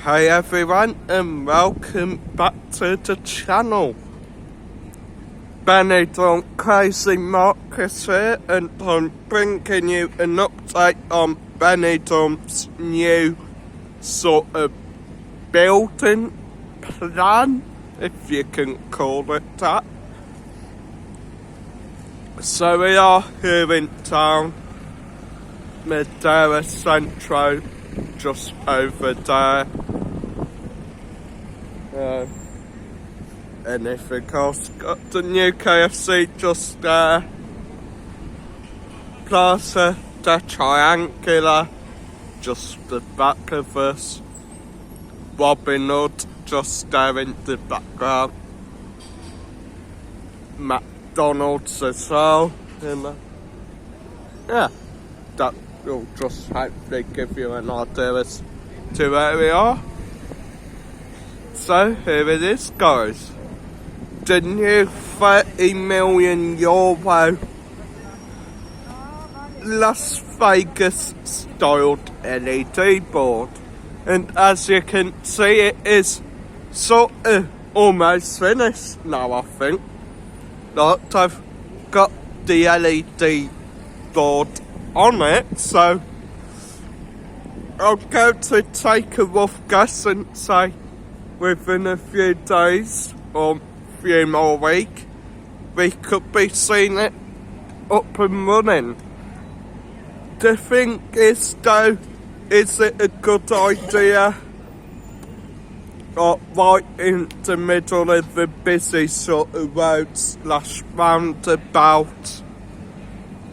Hey everyone, and welcome back to the channel. Benidorm Crazy Marcus here, and I'm bringing you an update on Benidorm's new sort of building plan, if you can call it that. So we are here in town, Madeira Centro, just over there. Anything else? Got the new KFC just there. Plaza de Triangular, just the back of us. Robin Hood just there in the background. McDonald's as well. Yeah, that will just hopefully give you an idea as to where we are. So here it is, guys. The new €30 million Las Vegas styled LED board, and as you can see, it is sort of almost finished now. I think that I've got the LED board on it, so I'll go to take a rough guess and say within a few days or few more weeks we could be seeing it up and running. The thing is though, is it a good idea right in the middle of the busy sort of road / roundabout?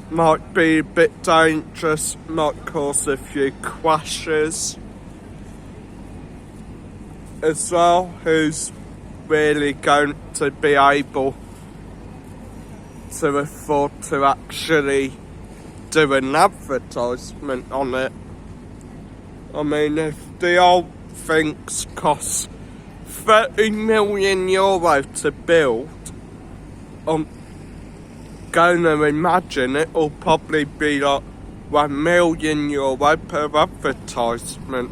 Might be a bit dangerous, might cause a few crashes as well. Who's really going to be able to afford to actually do an advertisement on it? I mean, if the old things cost €30 million to build, I'm going to imagine it will probably be like €1 million per advertisement.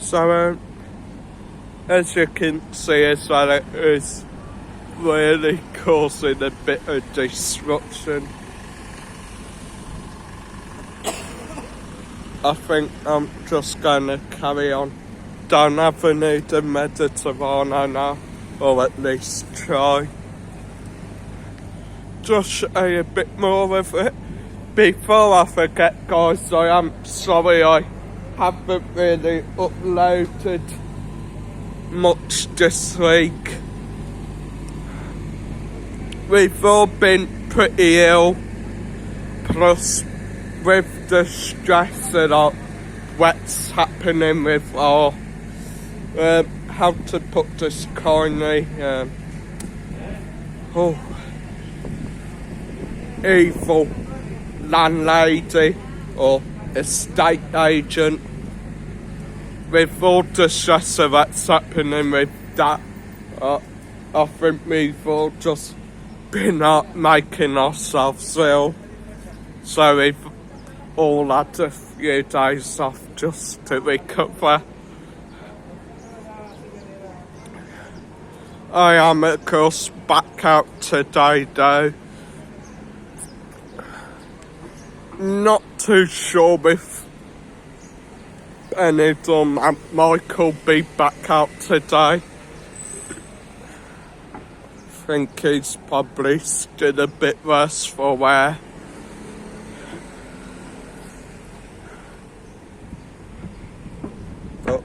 So as you can see as well, it is really causing a bit of disruption. I think I'm just going to carry on down Avenue de Mediterraneo now, or at least try. Just show you a bit more of it. Before I forget, guys, I am sorry I haven't really uploaded much this week. We've all been pretty ill, plus with the stress of what's happening with our how to put this kindly, evil landlady or estate agent. With all the stress of what's happening with that, I think we've all just been making ourselves ill, so we've all had a few days off just to recover. I am of course back out today though. Not too sure if Benidorm and Michael be back out today. Think he's probably still a bit worse for wear. But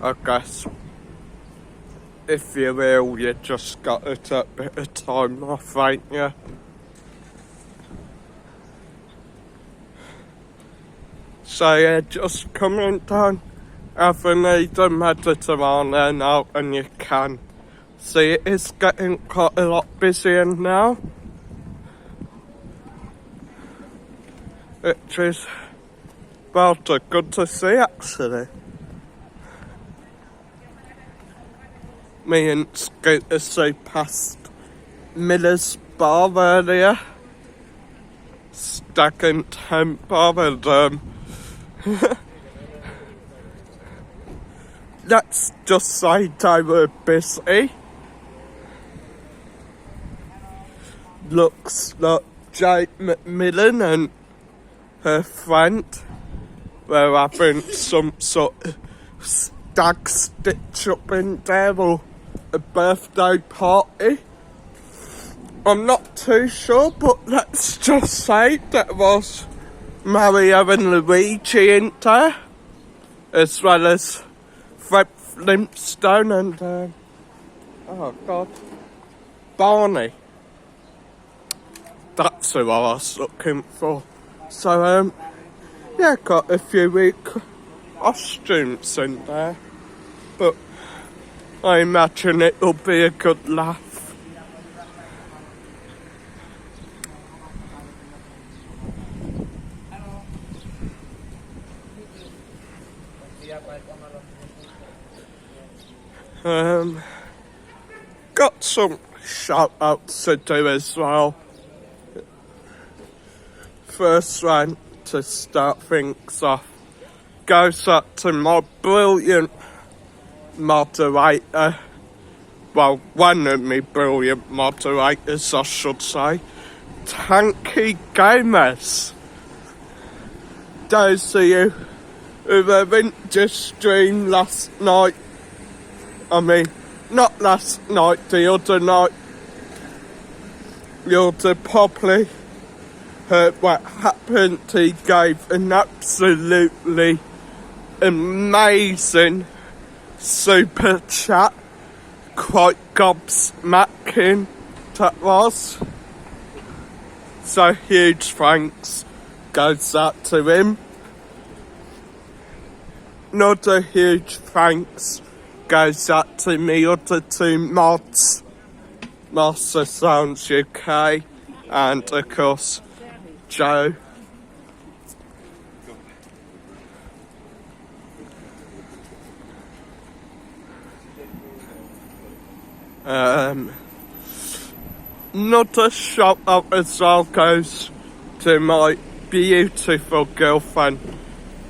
I guess if you're ill, you just got to take a bit of time off, ain't you? So yeah, just coming down Avenue de Mediterraneo now, and you can see it is getting quite a lot busier now, which is rather good to see actually. Me and Scooter so passed Miller's Bar earlier, stagnant temper, and let's just say they were busy. Looks like Jake McMillan and her friend were having some sort of stag stitch up in there, or a birthday party. I'm not too sure, but let's just say there was Mario and Luigi in there, as well as Fred Flintstone and Barney. That's who I was looking for. So yeah, got a few weak costumes in there, but I imagine it'll be a good laugh. Got some shout outs to do as well. First one to start things off goes up to my brilliant moderator. Well, one of my brilliant moderators, I should say. Tanky Gamers. Those of you who haven't just streamed last night, I mean, not last night, the other night, you'll probably heard what happened. He gave an absolutely amazing super chat, quite gobsmacking that was. So huge thanks goes out to him. Another huge thanks goes out to me other two mods, Master Sounds UK and of course Joe. Another shout out as well goes to my beautiful girlfriend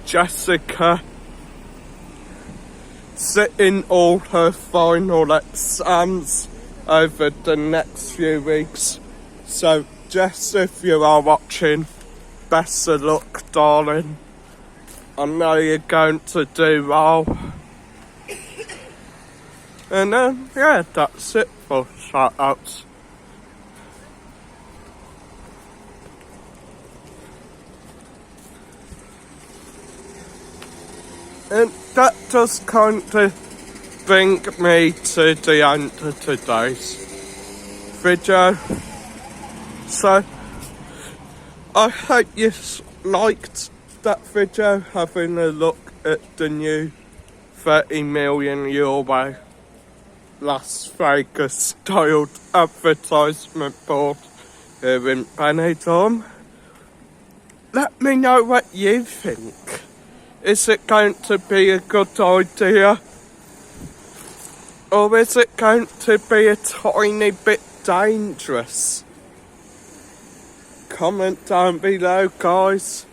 Jessica, sitting all her final exams over the next few weeks. So Jess, if you are watching, best of luck, darling. I know you're going to do well. And yeah, that's it for shout outs. And that does kind of bring me to the end of today's video. So, I hope you liked that video, having a look at the new 30 million euro Las Vegas styled advertisement board here in Benidorm. Let me know what you think. Is it going to be a good idea? Or is it going to be a tiny bit dangerous? Comment down below, guys.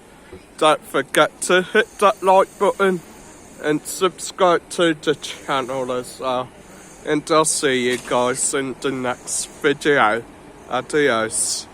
Don't forget to hit that like button and subscribe to the channel as well. And I'll see you guys in the next video. Adios.